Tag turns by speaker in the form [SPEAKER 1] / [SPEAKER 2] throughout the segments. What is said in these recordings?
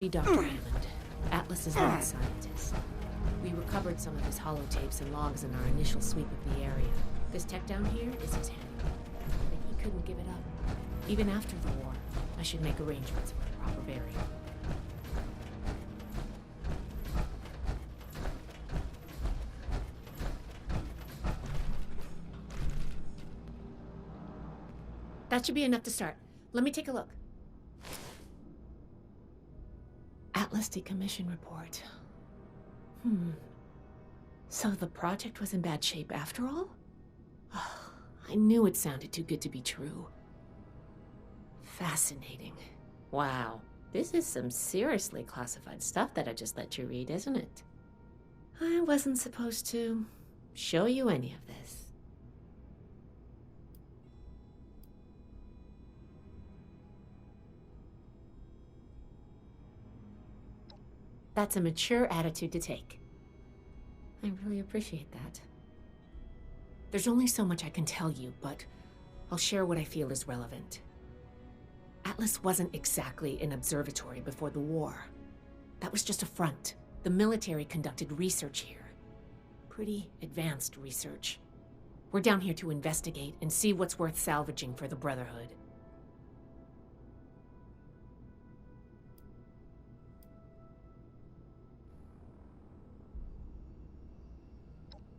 [SPEAKER 1] Dr. Hammond, Atlas's lead scientist. We recovered some of his holotapes and logs in our initial sweep of the area. This tech down here is his handiwork, and he couldn't give it up. Even after the war, I should make arrangements for a proper burial. That should be enough to start. Let me take a look. Atlas decommission report. So the project was in bad shape after all? Oh, I knew it sounded too good to be true. Fascinating. Wow, this is some seriously classified stuff that I just let you read, isn't it? I wasn't supposed to show you any of this. That's a mature attitude to take. I really appreciate that. There's only so much I can tell you, but I'll share what I feel is relevant. Atlas wasn't exactly an observatory before the war. That was just a front. The military conducted research here. Pretty advanced research. We're down here to investigate and see what's worth salvaging for the Brotherhood.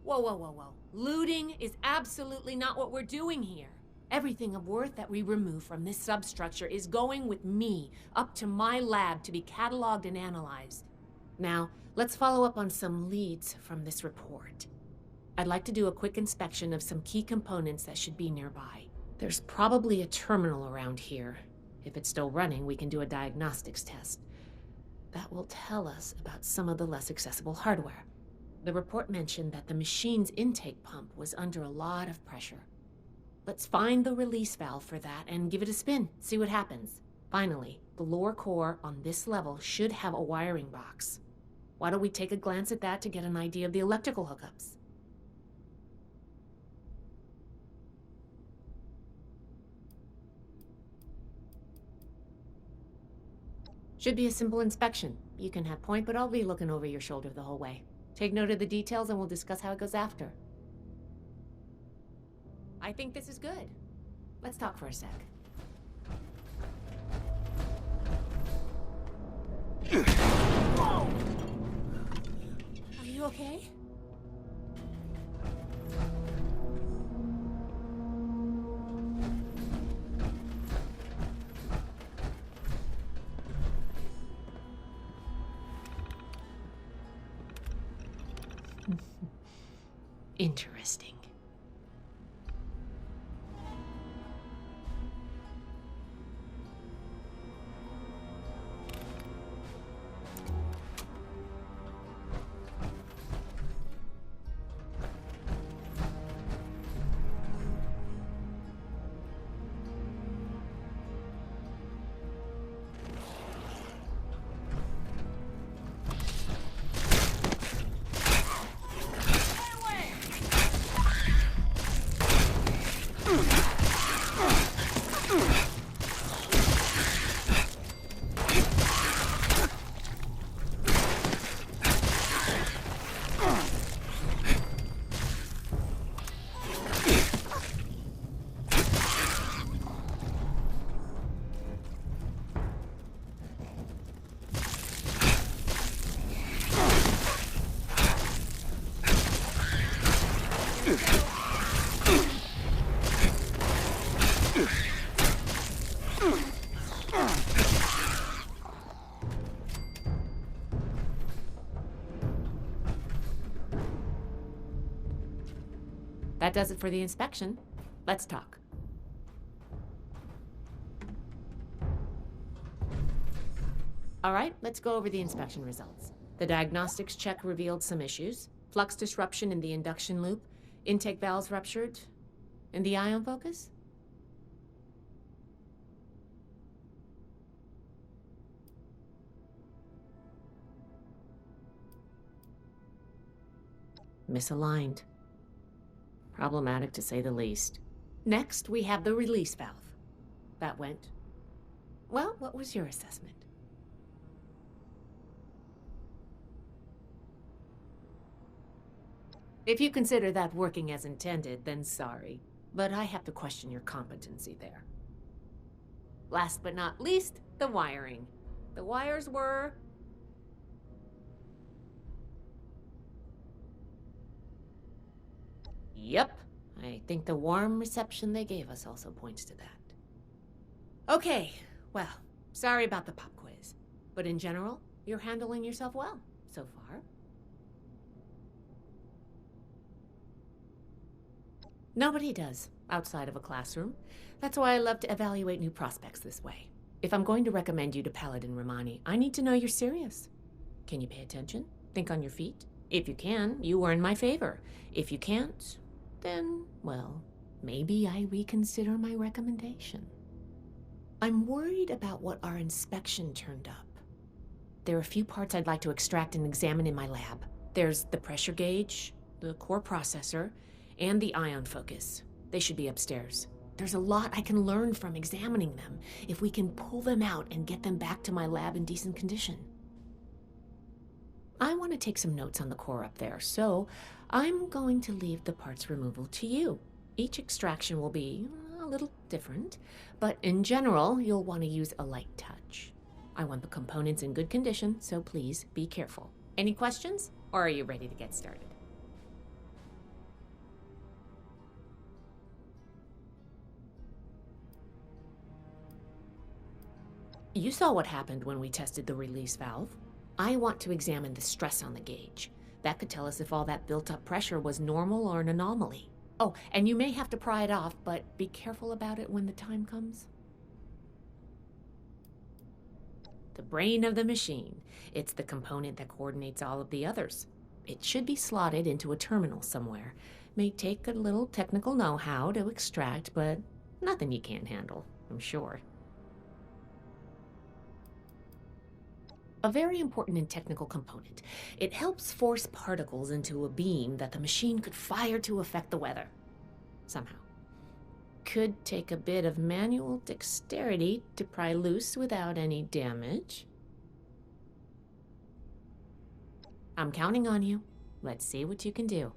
[SPEAKER 1] Whoa. Looting is absolutely not what we're doing here. Everything of worth that we remove from this substructure is going with me, up to my lab to be cataloged and analyzed. Now, let's follow up on some leads from this report. I'd like to do a quick inspection of some key components that should be nearby. There's probably a terminal around here. If it's still running, we can do a diagnostics test. That will tell us about some of the less accessible hardware. The report mentioned that the machine's intake pump was under a lot of pressure. Let's find the release valve for that and give it a spin, see what happens. Finally, the lower core on this level should have a wiring box. Why don't we take a glance at that to get an idea of the electrical hookups? Should be a simple inspection. You can have point, but I'll be looking over your shoulder the whole way. Take note of the details and we'll discuss how it goes after. I think this is good. Let's talk for a sec. Whoa! Are you okay? Interesting. That does it for the inspection. Let's talk. All right, let's go over the inspection results. The diagnostics check revealed some issues. Flux disruption in the induction loop, intake valves ruptured, and the ion focus? Misaligned. Problematic to say the least. Next, we have the release valve. That went... Well, what was your assessment? If you consider that working as intended, then sorry. But I have to question your competency there. Last but not least, the wiring. The wires were... Yep. I think the warm reception they gave us also points to that. Okay, well, sorry about the pop quiz. But in general, you're handling yourself well, so far. Nobody does, outside of a classroom. That's why I love to evaluate new prospects this way. If I'm going to recommend you to Paladin Romani, I need to know you're serious. Can you pay attention? Think on your feet? If you can, you are in my favor. If you can't, then, well, maybe I reconsider my recommendation. I'm worried about what our inspection turned up. There are a few parts I'd like to extract and examine in my lab. There's the pressure gauge, the core processor, and the ion focus. They should be upstairs. There's a lot I can learn from examining them if we can pull them out and get them back to my lab in decent condition. I want to take some notes on the core up there, so I'm going to leave the parts removal to you. Each extraction will be a little different, but in general, you'll want to use a light touch. I want the components in good condition, so please be careful. Any questions, or are you ready to get started? You saw what happened when we tested the release valve. I want to examine the stress on the gauge. That could tell us if all that built-up pressure was normal or an anomaly. Oh, and you may have to pry it off, but be careful about it when the time comes. The brain of the machine. It's the component that coordinates all of the others. It should be slotted into a terminal somewhere. May take a little technical know-how to extract, but nothing you can't handle, I'm sure. A very important and technical component. It helps force particles into a beam that the machine could fire to affect the weather. Somehow. Could take a bit of manual dexterity to pry loose without any damage. I'm counting on you. Let's see what you can do.